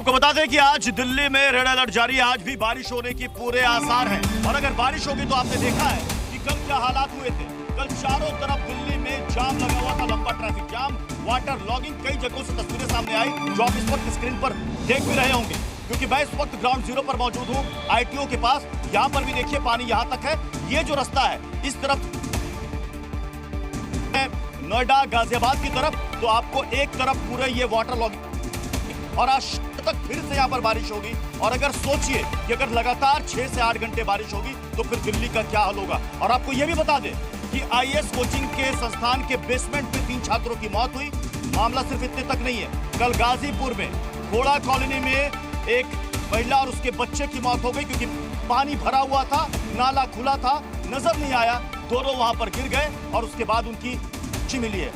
आपको बता दें कि आज दिल्ली में रेड अलर्ट जारी है। आज भी बारिश होने की पूरे आसार हैं और अगर बारिश होगी तो आपने देखा है कि कल क्या हालात हुए थे। कल चारों तरफ दिल्ली में जाम लगा हुआ था, लंबा ट्रैफिक जाम, वाटर लॉगिंग। कई जगहों से तस्वीरें सामने आई जो आप इस वक्त स्क्रीन पर देख भी रहे होंगे, क्योंकि मैं इस वक्त ग्राउंड जीरो पर मौजूद हूँ, ITO के पास। यहाँ पर भी देखिए पानी यहाँ तक है। ये जो रास्ता है इस तरफ नोएडा गाजियाबाद की तरफ, तो आपको एक तरफ पूरे ये वाटर लॉगिंग और आज तक फिर से यहाँ पर बारिश होगी। और अगर सोचिए कि अगर लगातार 6 से 8 घंटे बारिश होगी तो फिर दिल्ली का क्या हाल होगा। और आपको यह भी बता दें कि IAS कोचिंग के संस्थान के बेसमेंट में 3 छात्रों की मौत हुई। मामला सिर्फ इतने तक नहीं है, कल गाजीपुर में घोड़ा कॉलोनी में एक महिला और उसके बच्चे की मौत हो गई, क्योंकि पानी भरा हुआ था, नाला खुला था, नजर नहीं आया, दोनों वहां पर गिर गए और उसके बाद उनकी मिली है।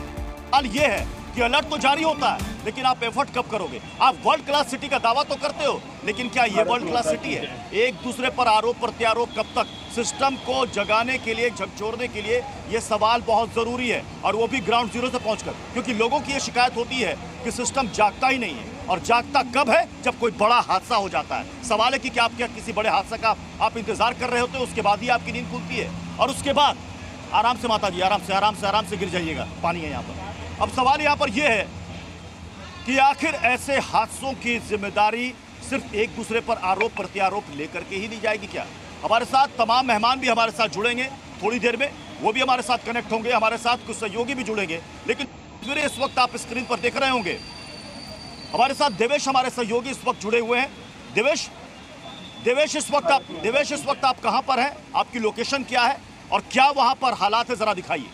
हाल ये है कि अलर्ट तो जारी होता है, लेकिन आप एफर्ट कब करोगे। आप वर्ल्ड क्लास सिटी का दावा तो करते हो, लेकिन क्या ये वर्ल्ड क्लास सिटी है। एक दूसरे पर आरोप प्रत्यारोप कब तक। सिस्टम को जगाने के लिए, झकझोरने के लिए ये सवाल बहुत जरूरी है, और वो भी ग्राउंड जीरो से पहुंचकर, क्योंकि लोगों की ये शिकायत होती है कि सिस्टम जागता ही नहीं है। और जागता कब है? जब कोई बड़ा हादसा हो जाता है। सवाल है कि क्या आप किसी बड़े हादसा का आप इंतजार कर रहे होते हो, उसके बाद ही आपकी नींद खुलती है, और उसके बाद आराम से माता जी, आराम से गिर जाइएगा, पानी है यहाँ पर। अब सवाल यहाँ पर यह है कि आखिर ऐसे हादसों की जिम्मेदारी सिर्फ एक दूसरे पर आरोप प्रत्यारोप लेकर के ही ली जाएगी क्या? हमारे साथ तमाम मेहमान भी हमारे साथ जुड़ेंगे थोड़ी देर में, वो भी हमारे साथ कनेक्ट होंगे, हमारे साथ कुछ सहयोगी भी जुड़ेंगे। लेकिन फिर इस वक्त आप स्क्रीन पर देख रहे होंगे, हमारे साथ देवेश, हमारे सहयोगी इस वक्त जुड़े हुए हैं। देवेश इस वक्त आप कहां पर हैं? आपकी लोकेशन क्या है और क्या वहां पर हालात है, जरा दिखाइए।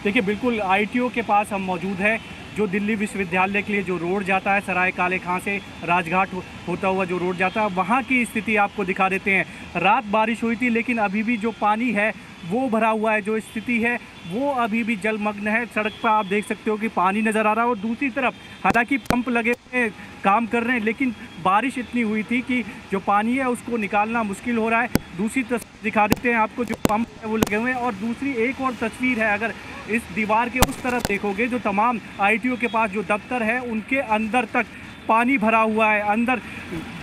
देखिए, बिल्कुल ITO के पास हम मौजूद हैं, जो दिल्ली विश्वविद्यालय के लिए जो रोड जाता है, सराय काले खां से राजघाट होता हुआ जो रोड जाता है, वहाँ की स्थिति आपको दिखा देते हैं। रात बारिश हुई थी, लेकिन अभी भी जो पानी है वो भरा हुआ है, जो स्थिति है वो अभी भी जलमग्न है। सड़क पर आप देख सकते हो कि पानी नज़र आ रहा है, और दूसरी तरफ हालांकि पंप लगे हुए काम कर रहे हैं, लेकिन बारिश इतनी हुई थी कि जो पानी है उसको निकालना मुश्किल हो रहा है। दूसरी तस्वीर दिखा देते हैं आपको, जो पंप है वो लगे हुए हैं, और दूसरी एक और तस्वीर है, अगर इस दीवार के उस तरफ देखोगे, जो तमाम ITO के पास जो दफ्तर है उनके अंदर तक पानी भरा हुआ है। अंदर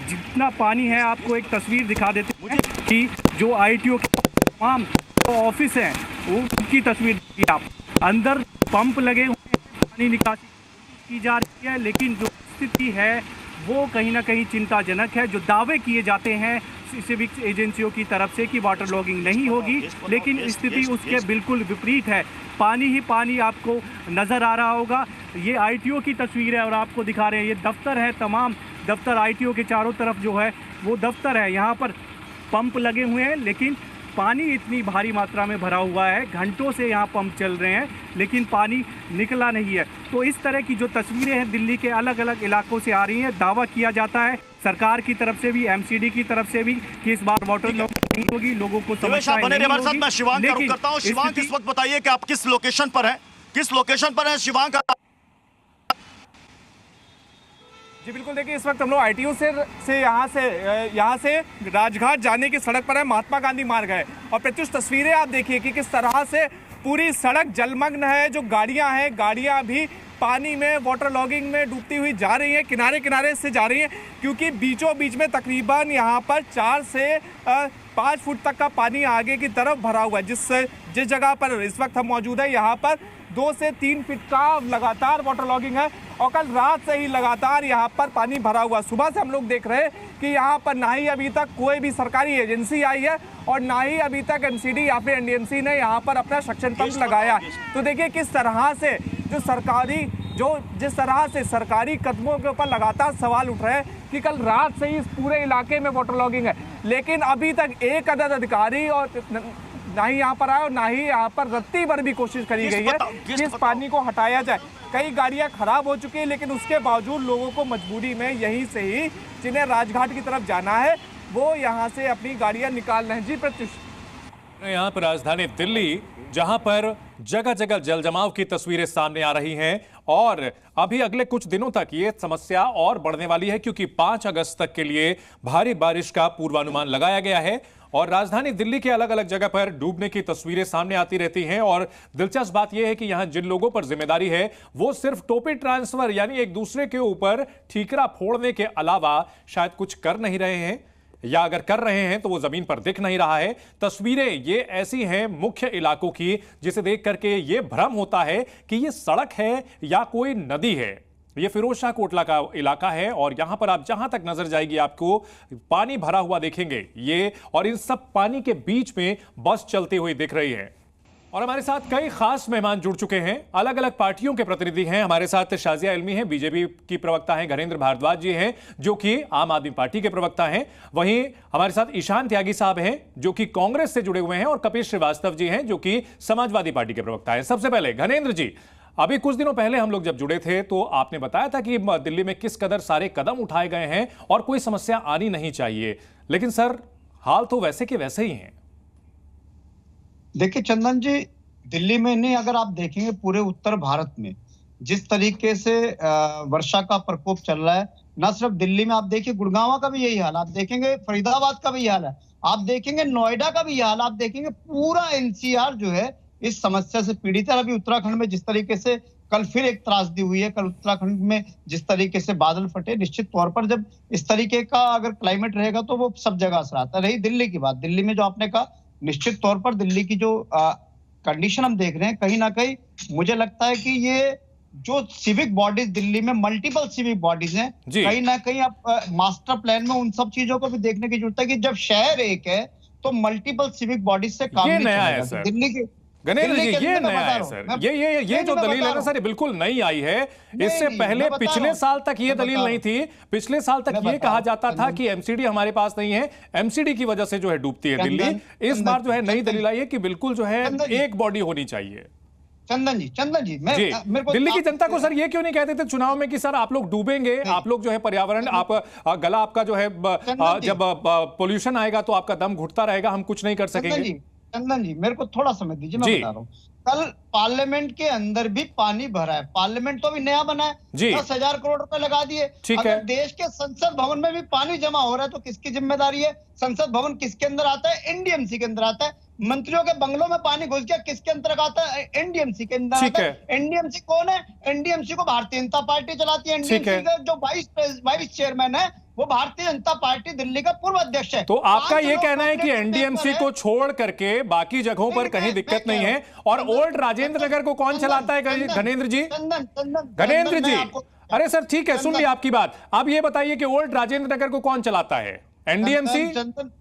जितना पानी है, आपको एक तस्वीर दिखा देते हैं कि जो ITO के तमाम ऑफिस हैं उनकी तस्वीर देखिए आप। अंदर पंप लगे हुए हैं, पानी निकासी की जा रही है, लेकिन जो स्थिति है वो कहीं ना कहीं चिंताजनक है। जो दावे किए जाते हैं सिविक एजेंसियों की तरफ से कि वाटर लॉगिंग नहीं होगी, लेकिन स्थिति उसके बिल्कुल विपरीत है। पानी ही पानी आपको नज़र आ रहा होगा। ये ITO की तस्वीर है और आपको दिखा रहे हैं, ये दफ्तर है, तमाम दफ्तर ITO के चारों तरफ जो है वो दफ्तर है। यहाँ पर पंप लगे हुए हैं, लेकिन पानी इतनी भारी मात्रा में भरा हुआ है, घंटों से यहाँ पंप चल रहे हैं, लेकिन पानी निकला नहीं है। तो इस तरह की जो तस्वीरें हैं दिल्ली के अलग अलग इलाकों से आ रही हैं। दावा किया जाता है सरकार की तरफ से भी, MCD की तरफ से भी, कि इस बार वाटर लॉगिंग नहीं होगी, लोगों को समस्या नहीं होगी। हमारे साथ मैं शिवांग का रुख करता हूं। शिवांग, इस वक्त बताइए कि आप किस लोकेशन पर हैं? किस लोकेशन पर हैं शिवांग? जी बिल्कुल, देखिए इस वक्त हम लोग ITO से यहाँ से राजघाट जाने की सड़क पर है, महात्मा गांधी मार्ग है, और प्रत्युष तस्वीरें आप देखिए कि किस तरह से पूरी सड़क जलमग्न है। जो गाड़ियाँ हैं, गाड़ियाँ भी पानी में, वाटर लॉगिंग में डूबती हुई जा रही हैं, किनारे किनारे से जा रही हैं, क्योंकि बीचों बीच में तकरीबन यहाँ पर 4 से 5 फुट तक का पानी आगे की तरफ भरा हुआ है। जिस जगह पर इस वक्त हम मौजूद है, यहाँ पर 2 से 3 फीट का लगातार वाटर लॉगिंग है, और कल रात से ही लगातार यहाँ पर पानी भरा हुआ। सुबह से हम लोग देख रहे हैं कि यहाँ पर ना ही अभी तक कोई भी सरकारी एजेंसी आई है, और ना ही अभी तक MCD या फिर NDMC ने यहाँ पर अपना सक्शन पंप लगाया। तो देखिए किस तरह से जिस तरह से सरकारी कदमों के ऊपर लगातार सवाल उठ रहे हैं कि कल रात से ही इस पूरे इलाके में वाटर लॉगिंग है, लेकिन अभी तक एक अदद अधिकारी और ना ही यहाँ पर आया, और ना ही यहाँ पर रत्ती भर भी कोशिश करी गई है कि इस पानी को हटाया जाए। कई गाड़ियाँ खराब हो चुकी है, लेकिन उसके बावजूद लोगों को मजबूरी में यहीं से ही, जिन्हें राजघाट की तरफ जाना है, वो यहाँ से अपनी गाड़ियाँ निकाल रहे हैं। जी प्रत्युष, यहाँ पर राजधानी दिल्ली, जहां पर जगह जगह जल जमाव की तस्वीरें सामने आ रही हैं, और अभी अगले कुछ दिनों तक ये समस्या और बढ़ने वाली है, क्योंकि 5 अगस्त तक के लिए भारी बारिश का पूर्वानुमान लगाया गया है। और राजधानी दिल्ली के अलग अलग जगह पर डूबने की तस्वीरें सामने आती रहती हैं। और दिलचस्प बात यह है कि यहां जिन लोगों पर जिम्मेदारी है वो सिर्फ टोपी ट्रांसफर यानी एक दूसरे के ऊपर ठीकरा फोड़ने के अलावा शायद कुछ कर नहीं रहे हैं, या अगर कर रहे हैं तो वो जमीन पर दिख नहीं रहा है। तस्वीरें ये ऐसी हैं मुख्य इलाकों की जिसे देख करके ये भ्रम होता है कि ये सड़क है या कोई नदी है। ये फिरोज शाह कोटला का इलाका है और यहां पर आप जहां तक नजर जाएगी आपको पानी भरा हुआ देखेंगे ये, और इन सब पानी के बीच में बस चलती हुई दिख रही है। और हमारे साथ कई खास मेहमान जुड़ चुके हैं, अलग अलग पार्टियों के प्रतिनिधि हैं। हमारे साथ शाजिया इल्मी हैं, बीजेपी की प्रवक्ता हैं, घरेंद्र भारद्वाज जी हैं जो कि आम आदमी पार्टी के प्रवक्ता हैं। वहीं हमारे साथ ईशान त्यागी साहब हैं जो कि कांग्रेस से जुड़े हुए हैं, और कपिल श्रीवास्तव जी हैं जो कि समाजवादी पार्टी के प्रवक्ता हैं। सबसे पहले घरेंद्र जी, अभी कुछ दिनों पहले हम लोग जब जुड़े थे तो आपने बताया था कि दिल्ली में किस कदर सारे कदम उठाए गए हैं और कोई समस्या आनी नहीं चाहिए, लेकिन सर हाल तो वैसे के वैसे ही हैं। देखिए चंदन जी, दिल्ली में नहीं, अगर आप देखेंगे पूरे उत्तर भारत में जिस तरीके से वर्षा का प्रकोप चल रहा है, ना सिर्फ दिल्ली में, आप देखिए गुड़गांव का भी यही हाल, आप देखेंगे फरीदाबाद का भी यही हाल है, आप देखेंगे नोएडा का भी यही हाल, आप देखेंगे पूरा एनसीआर जो है इस समस्या से पीड़ित है। अभी उत्तराखंड में जिस तरीके से कल फिर एक त्रासदी हुई है, कल उत्तराखंड में जिस तरीके से बादल फटे, निश्चित तौर पर जब इस तरीके का अगर क्लाइमेट रहेगा तो वो सब जगह असर आता है। रही दिल्ली की बात, दिल्ली में जो आपने कहा, निश्चित तौर पर दिल्ली की जो कंडीशन हम देख रहे हैं, कहीं ना कहीं मुझे लगता है कि ये जो सिविक बॉडीज दिल्ली में मल्टीपल सिविक बॉडीज हैं, कहीं ना कहीं आप मास्टर प्लान में उन सब चीजों को भी देखने की जरूरत है कि जब शहर एक है तो मल्टीपल सिविक बॉडीज से काम नहीं चलेगा। दिल्ली के गणेश जी ये नया है सर, ये जो दलील है ना सर, ये बिल्कुल नई आई है। इससे पहले पिछले साल तक ये दलील नहीं थी। पिछले साल तक ये कहा जाता था कि एमसीडी हमारे पास नहीं है, एमसीडी की वजह से जो है डूबती है दिल्ली। इस बार जो है नई दलील आई है कि बिल्कुल जो है एक बॉडी होनी चाहिए। चंदन जी मेरे को दिल्ली की जनता को सर ये क्यों नहीं कहते थे चुनाव में कि सर आप लोग डूबेंगे, आप लोग जो है पर्यावरण, आप गला आपका जो है जब पोल्यूशन आएगा तो आपका दम घुटता रहेगा, हम कुछ नहीं कर सकेंगे। चंदन जी मेरे को थोड़ा समय दीजिए, मैं बता रहा हूँ। कल पार्लियामेंट के अंदर भी पानी भरा है, पार्लियामेंट तो अभी नया बना है, 10,000 करोड़ रुपए लगा दिए। अगर देश के संसद भवन में भी पानी जमा हो रहा है तो किसकी जिम्मेदारी है? संसद भवन किसके अंदर आता है? एनडीएमसी के अंदर आता है। मंत्रियों के बंगलों में पानी घुस गया, किसके अंतर्गत आता है? एनडीएमसी के अंदर आता है। एनडीएमसी कौन है? एनडीएमसी को भारतीय जनता पार्टी चलाती है। एनडीएमसी का जो वाइस चेयरमैन है वो भारतीय जनता पार्टी दिल्ली का पूर्व अध्यक्ष है। तो आपका ये कहना है कि एनडीएमसी को छोड़ करके बाकी जगहों पर कहीं दिक्कत नहीं है? और ओल्ड राजेंद्र नगर को कौन चलाता है घनेंद्र जी? घनेंद्र जी, अरे सर ठीक है, सुन लिया आपकी बात। आप ये बताइए कि ओल्ड राजेंद्र नगर को कौन चलाता है? एनडीएमसी,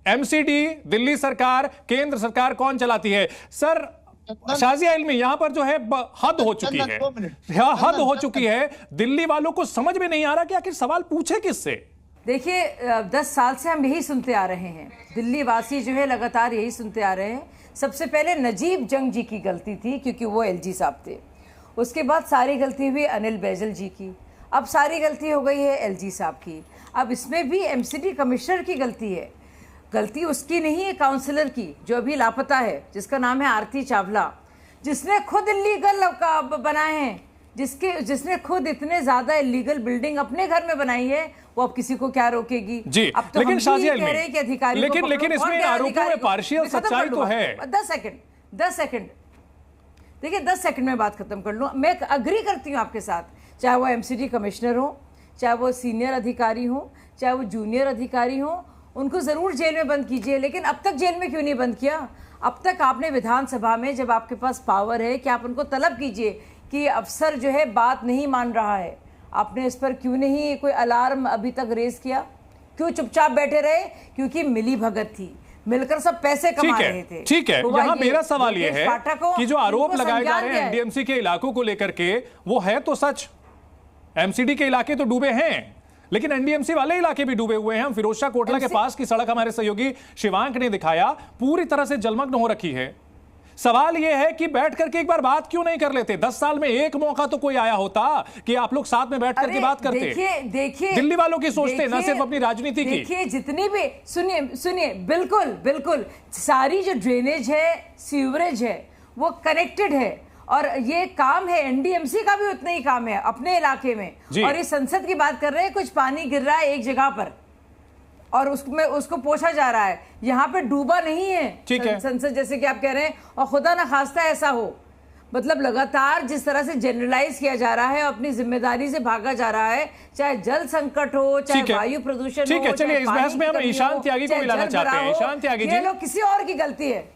एमसीडी, दिल्ली सरकार, केंद्र सरकार कौन चलाती है? सर शाजिया इल्मी, यहां पर जो है हद हो चुकी है, हद हो चुकी है। दिल्ली वालों को समझ में नहीं आ रहा कि आखिर सवाल पूछे किससे। देखिए 10 साल से हम यही सुनते आ रहे हैं, दिल्ली वासी जो है लगातार यही सुनते आ रहे हैं। सबसे पहले नजीब जंग जी की गलती थी क्योंकि वो एलजी साहब थे, उसके बाद सारी गलती हुई अनिल बैजल जी की, अब सारी गलती हो गई है एलजी साहब की। अब इसमें भी एमसीडी कमिश्नर की गलती है। गलती उसकी नहीं है, काउंसलर की जो अभी लापता है, जिसका नाम है आरती चावला, जिसने खुद इलीगल बनाए हैं, जिसने खुद इतने ज्यादा इलीगल बिल्डिंग अपने घर में बनाई है, वो अब किसी को क्या रोकेगी जी। अब तो लेकिन हम कह रहे हैं कि अधिकारी लेकिन इसमें आरोपों में पार्शियल सच्चाई तो है। 10 सेकंड देखिए 10 सेकंड में बात खत्म कर लूँ। मैं अग्री करती हूँ आपके साथ, चाहे वो एमसीडी कमिश्नर हो, चाहे वो सीनियर अधिकारी हो, चाहे वो जूनियर अधिकारी हो, उनको ज़रूर जेल में बंद कीजिए। लेकिन अब तक जेल में क्यों नहीं बंद किया? अब तक आपने विधानसभा में, जब आपके पास पावर है, कि आप उनको तलब कीजिए कि अफसर जो है बात नहीं मान रहा है, आपने इस पर क्यों नहीं कोई अलार्म अभी तक रेज किया? क्यों चुपचाप बैठे रहे? क्योंकि मिली भगत थी, मिलकर सब पैसे कमा रहे थे। ठीक है, यहाँ मेरा सवाल ये है कि जो आरोप लगाए जा रहे हैं एनडीएमसी के इलाकों को लेकर के, वो है तो सच, एमसीडी के इलाके तो डूबे हैं, लेकिन एनडीएमसी वाले इलाके भी डूबे हुए हैं। हम फिरोज शाह कोटला के पास की सड़क हमारे सहयोगी शिवांक ने दिखाया, पूरी तरह से जलमग्न हो रखी है। सवाल यह है कि बैठ करके एक बार बात क्यों नहीं कर लेते? 10 साल में एक मौका तो कोई आया होता कि आप लोग साथ में बैठ करके बात करते। देखिए दिल्ली वालों की सोचते, न सिर्फ अपनी राजनीति की। देखिए जितनी भी, सुनिए बिल्कुल सारी जो ड्रेनेज है, सीवरेज है, वो कनेक्टेड है, और ये काम है एनडीएमसी का भी उतना ही काम है अपने इलाके में। और इस संसद की बात कर रहे हैं, कुछ पानी गिर रहा है एक जगह पर, और उसमें उसको पोछा जा रहा है। यहाँ पे डूबा नहीं है ठीक है संसद, जैसे कि आप कह रहे हैं, और खुदा ना खास्ता ऐसा हो। मतलब लगातार जिस तरह से जनरलाइज किया जा रहा है, अपनी जिम्मेदारी से भागा जा रहा है, चाहे जल संकट हो, चाहे वायु प्रदूषण हो, ठीक है, चलिए इस बहस में हम ईशान त्यागी को मिलाना चाहते हैं। ईशान त्यागी जी, ये लोग किसी और की गलती है।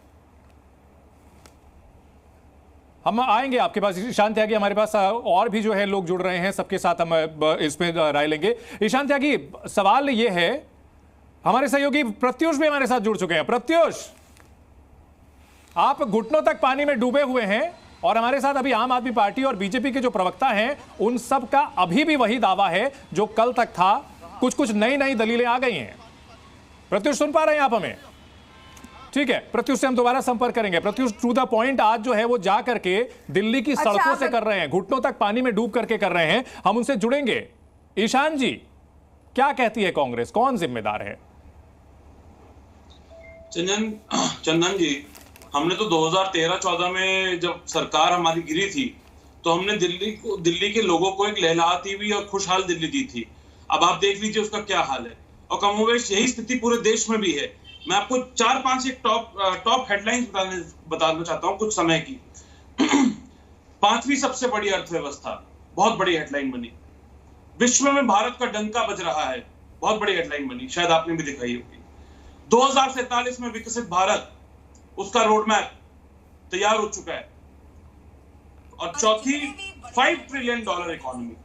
हम आएंगे आपके पास। ईशान त्यागी, हमारे पास और भी जो है लोग जुड़ रहे हैं, सबके साथ हम इसमें राय लेंगे। ईशान त्यागी, सवाल ये है, हमारे सहयोगी प्रत्युष भी हमारे साथ जुड़ चुके हैं। प्रत्युष, आप घुटनों तक पानी में डूबे हुए हैं और हमारे साथ अभी आम आदमी पार्टी और बीजेपी के जो प्रवक्ता हैं उन सब का अभी भी वही दावा है जो कल तक था। कुछ नई दलीलें आ गई हैं। प्रत्युष, सुन पा रहे हैं आप हमें? ठीक है, प्रत्युष से हम दोबारा संपर्क करेंगे। प्रत्युष, टू द पॉइंट, आज जो है वो जा करके दिल्ली की सड़कों से कर रहे हैं, घुटनों तक पानी में डूब करके कर रहे हैं। हम उनसे जुड़ेंगे। ईशान जी, क्या कहती है कांग्रेस, कौन जिम्मेदार है? चंदन जी, हमने तो 2013-14 में जब सरकार हमारी गिरी थी तो हमने दिल्ली के लोगों को एक लहलहाती हुई और खुशहाल दिल्ली दी थी। अब आप देख लीजिए उसका क्या हाल है, और कमोवेश यही स्थिति पूरे देश में भी है। मैं आपको 4-5 एक टॉप हेडलाइंस बताना चाहता हूं कुछ समय की। 5वीं सबसे बड़ी अर्थव्यवस्था, बहुत बड़ी हेडलाइन बनी। विश्व में भारत का डंका बज रहा है, बहुत बड़ी हेडलाइन बनी, शायद आपने भी दिखाई होगी। 2047 में विकसित भारत, उसका रोड मैप तैयार हो चुका है। और चौथी, $5 ट्रिलियन इकोनॉमी।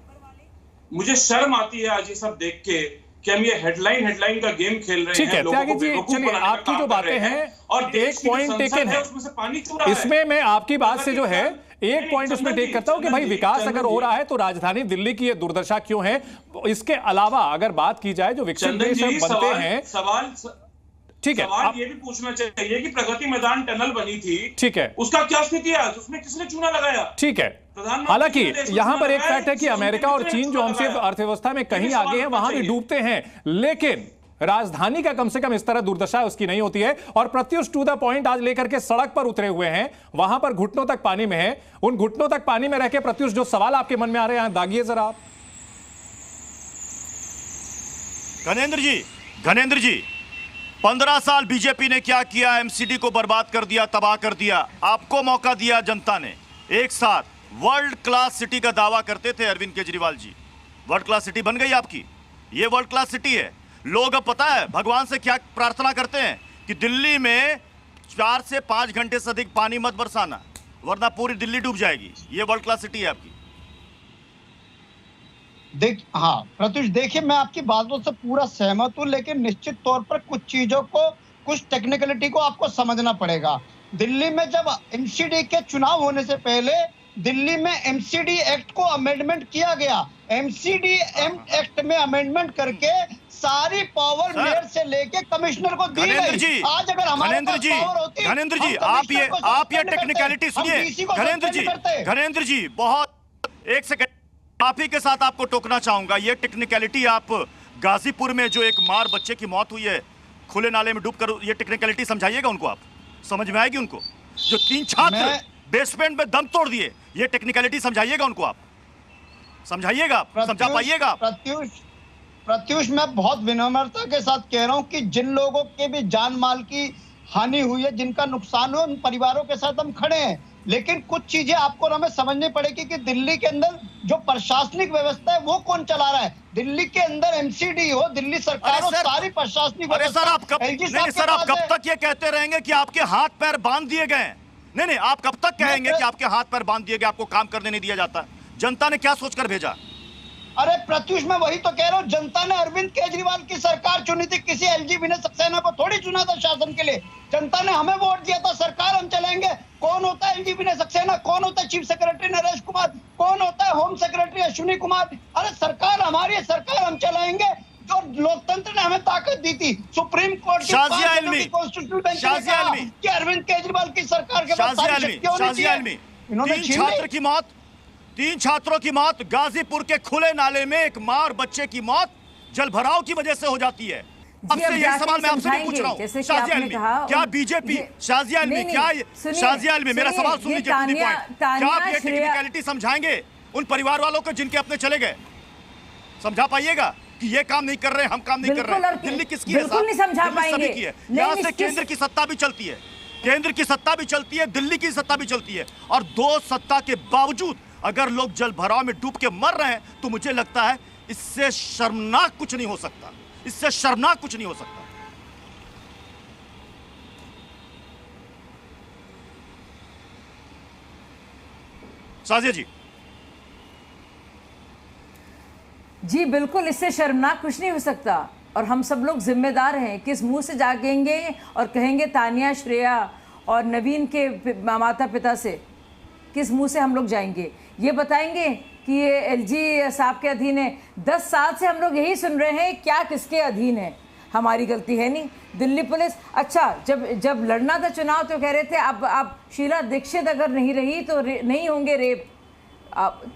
मुझे शर्म आती है आज ये सब देख के कि हम ये हेडलाइन का गेम खेल रहे हैं। त्यागी जी, चलिए आपकी जो बातें हैं और एक पॉइंट टेकन है, उसमें से पानी चूर रहा है। इसमें मैं आपकी बात से जो है एक पॉइंट उसमें टेक करता हूं कि भाई विकास अगर हो रहा है तो राजधानी दिल्ली की ये दुर्दशा क्यों है? इसके अलावा अगर बात की जाए जो विकसित देश बनते हैं, सवाल ठीक है, सवाल ये भी पूछना चाहिए कि प्रगति मैदान टनल बनी थी, ठीक है, उसका क्या स्थिति है? उसमें किसने चूना लगाया? ठीक है। हालांकि यहां पर एक फैक्ट है कि अमेरिका और चीन जो हमसे अर्थव्यवस्था में कहीं आगे हैं वहां भी डूबते हैं, लेकिन राजधानी का कम से कम इस तरह दुर्दशा उसकी नहीं होती है। और प्रत्युष, टू द पॉइंट, आज लेकर के सड़क पर उतरे हुए हैं, वहां पर घुटनों तक पानी में है। उन घुटनों तक पानी में रह के प्रत्युष जो सवाल आपके मन में आ रहे हैं दागिए जरा आप। घनेंद्र जी, 15 साल बीजेपी ने क्या किया? एमसीडी को बर्बाद कर दिया, तबाह कर दिया। आपको मौका दिया जनता ने, एक साथ वर्ल्ड क्लास सिटी का दावा करते थे Arvind Kejriwal ji. World class city बन गई आपकी, ये वर्ल्ड क्लास सिटी है। लोग अब पता है भगवान से क्या प्रार्थना करते हैं कि दिल्ली में 4 से 5 घंटे से अधिक पानी मत बरसाना, वरना पूरी दिल्ली डूब जाएगी। ये वर्ल्ड क्लास सिटी है आपकी। हाँ प्रत्युष, देखिए मैं आपकी बातों से पूरा सहमत हूं, लेकिन निश्चित तौर पर कुछ चीजों को, कुछ टेक्निकलिटी को आपको समझना पड़ेगा। दिल्ली में जब एमसीडी के चुनाव होने से पहले दिल्ली में एमसीडी एक्ट को अमेंडमेंट किया गया। एमसीडी एक्ट में अमेंडमेंट करके सारी पावर मेयर से लेके कमिश्नर को दी गई। आज अगर हमारे पास पावर होती, घनेंद्र जी, आप ये टेक्निकलिटी सुनिए। घनेंद्र जी, बहुत एक सेकंड, आप ही के साथ आपको टोकना चाहूंगा। ये टेक्निकलिटी आप गाजीपुर में जो एक मार बच्चे की मौत हुई है खुले नाले में डूबकर, ये टेक्निकलिटी समझाइएगा उनको, आप समझ में आएगी उनको? जो 3 छात्र बेसमेंट में दम तोड़ दिए, ये टेक्निकलिटी समझाइएगा उनको, आप समझाइएगा, समझा पाइएगा? प्रत्युष, मैं बहुत विनम्रता के साथ कह रहा हूं कि जिन लोगों के भी जान माल की हानि हुई है, जिनका नुकसान हुआ, उन परिवारों के साथ हम खड़े हैं। लेकिन कुछ चीजें आपको हमें समझनी पड़ेगी कि दिल्ली के अंदर जो प्रशासनिक व्यवस्था है वो कौन चला रहा है। दिल्ली के अंदर एमसीडी हो, दिल्ली सरकार हो, सारी प्रशासनिक व्यवस्था। सर आप कब तक ये कहते रहेंगे कि आपके हाथ पैर बांध दिए गए? नहीं, आप कब तक कहेंगे कि आपके हाथ पैर बांध दिए गए, आपको काम करने नहीं दिया जाता? जनता ने क्या सोचकर भेजा? अरे प्रत्युष, मैं वही तो कह रहा हूँ, जनता ने अरविंद केजरीवाल की सरकार चुनी थी, किसी एलजी विनय सक्सेना को थोड़ी चुना था शासन के लिए। जनता ने हमें वोट दिया था, सरकार हम चलाएंगे। कौन होता है एलजी विनय सक्सेना? कौन होता है चीफ सेक्रेटरी नरेश कुमार? कौन होता है होम सेक्रेटरी अश्विनी कुमार? अरे सरकार हमारी है, सरकार हम चलाएंगे। जो लोकतंत्र ने हमें ताकत दी थी, सुप्रीम कोर्ट की कॉन्स्टिट्यूशनल बेंच ने कहा कि अरविंद केजरीवाल की सरकार के पास सारी शक्तियां होनी चाहिए। इन्होंने 3 छात्रों की मौत गाजीपुर के खुले नाले में, एक मार बच्चे की मौत जलभराव की वजह से हो जाती है। अब से ये सवाल मैं आपसे नहीं पूछ रहा हूँ, शाजिया आलमी, क्या बीजेपी, शाजिया आलमी, क्या शाजिया आलमी, मेरा सवाल सुन लीजिए, क्या आप ये टेक्निकलिटी समझाएंगे उन परिवार वालों को जिनके अपने चले गए? समझा पाइएगा? कि ये काम नहीं कर रहे, हम काम नहीं कर बिल्कुल, रहे। और दिल्ली किसकी है? बिल्कुल साहब? नहीं समझा दिल्ली पाएंगे। सभी की है। नहीं, यहाँ नहीं, से केंद्र की सत्ता भी चलती है, केंद्र की सत्ता भी चलती है, दिल्ली की सत्ता भी चलती है, और दो सत्ता के बावजूद अगर लोग जल भराव में डूब के मर रहे हैं तो मुझे लगता है इससे शर्मनाक कुछ नहीं हो सकता, इससे शर्मनाक कुछ नहीं हो सकता। साजिया जी। जी बिल्कुल, इससे शर्मनाक कुछ नहीं हो सकता, और हम सब लोग जिम्मेदार हैं। किस मुंह से जागेंगे और कहेंगे तानिया, श्रेया और नवीन के माता पिता से, किस मुंह से हम लोग जाएंगे? ये बताएंगे कि ये एलजी साहब के अधीन है। 10 साल से हम लोग यही सुन रहे हैं, क्या किसके अधीन है? हमारी गलती है नहीं। दिल्ली पुलिस, अच्छा जब लड़ना था चुनाव तो कह रहे थे अब शीला दीक्षित अगर नहीं रही तो नहीं होंगे रेप।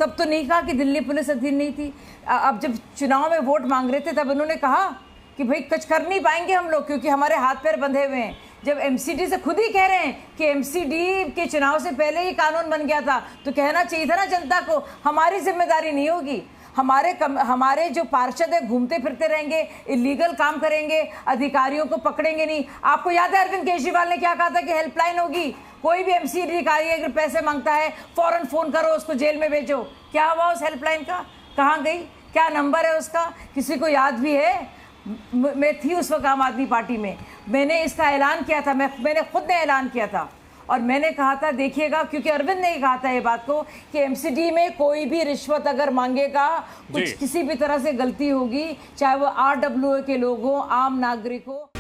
तब तो नहीं कहा कि दिल्ली पुलिस अधीन नहीं थी। अब जब चुनाव में वोट मांग रहे थे तब उन्होंने कहा कि भाई कुछ कर नहीं पाएंगे हम लोग क्योंकि हमारे हाथ पैर बंधे हुए हैं। जब एमसीडी से खुद ही कह रहे हैं कि एमसीडी के चुनाव से पहले ही कानून बन गया था तो कहना चाहिए था ना जनता को हमारी जिम्मेदारी नहीं होगी। हमारे जो पार्षद है घूमते फिरते रहेंगे, इलीगल काम करेंगे, अधिकारियों को पकड़ेंगे नहीं। आपको याद है अरविंद केजरीवाल ने क्या कहा था कि हेल्पलाइन होगी, कोई भी एमसीडी अधिकारी अगर पैसे मांगता है फौरन फोन करो, उसको जेल में भेजो। क्या हुआ उस हेल्पलाइन का? कहाँ गई? क्या नंबर है उसका? किसी को याद भी है? मैं थी उस वक्त आम आदमी पार्टी में, मैंने इसका ऐलान किया था, मैंने खुद ने ऐलान किया था और मैंने कहा था देखिएगा, क्योंकि अरविंद ने कहा था ये बात को कि एमसीडी में कोई भी रिश्वत अगर मांगेगा, कुछ किसी भी तरह से गलती होगी, चाहे वो आरडब्ल्यूए के लोग हो, आम नागरिक हो।